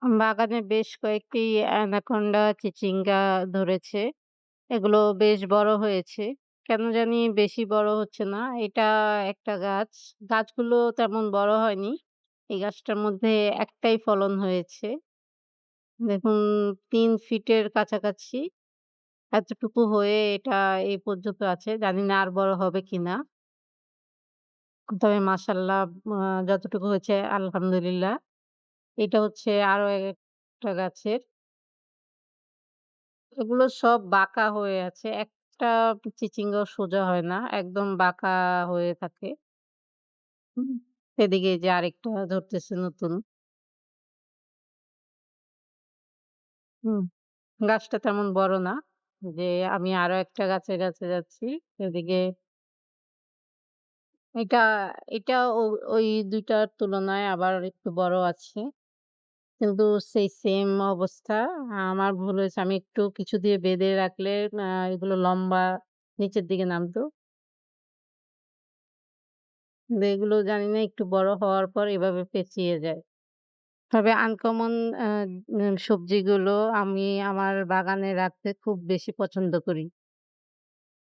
বাগানে বেশ কয়েকটি অ্যানাকোন্ডা, চিচিঙ্গা ধরেছে। এগুলো বেশ বড় হয়েছে। কেন জানি বেশি বড় হচ্ছে না। এটা একটা গাছ। গাছগুলো তেমন বড় হয়নি। এই গাছটার মধ্যে একটাই ফলন হয়েছে। দেখুন ৩ ফিটের কাছাকাছি এতটুকু হয়ে এটা এই পর্যন্ত আছে। জানি না আর বড় হবে কিনা। তবে মাশাআল্লাহ যতটুকু হয়েছে আলহামদুলিল্লাহ। এটা হচ্ছে আরো একটা গাছের। এগুলো সব বাঁকা হয়ে আছে। একটা চিচিঙ্গাও সোজা হয় না। একদম বাঁকা হয়ে থাকে। হুম। এদিকে এই যে আরেকটা ধরতেছে নতুন। হুম। গাছটা তেমন বড় না। যে আমি আরো একটা গাছের কাছে যাচ্ছি। এদিকে এটা এটা ওই ২ টার তুলনায় আবার একটু বড় আছে। কিন্তু সেই সেম অবস্থা। আমার ভুল হয়েছে। আমি একটু কিছু দিয়ে বেঁধে রাখলে এগুলো লম্বা নিচের দিকে নামতো। কিন্তু এগুলো জানি না একটু বড় হওয়ার পর এভাবে পেঁচিয়ে যায়। তবে আনকমন আ সবজিগুলো আমি আমার বাগানে রাখতে খুব বেশি পছন্দ করি।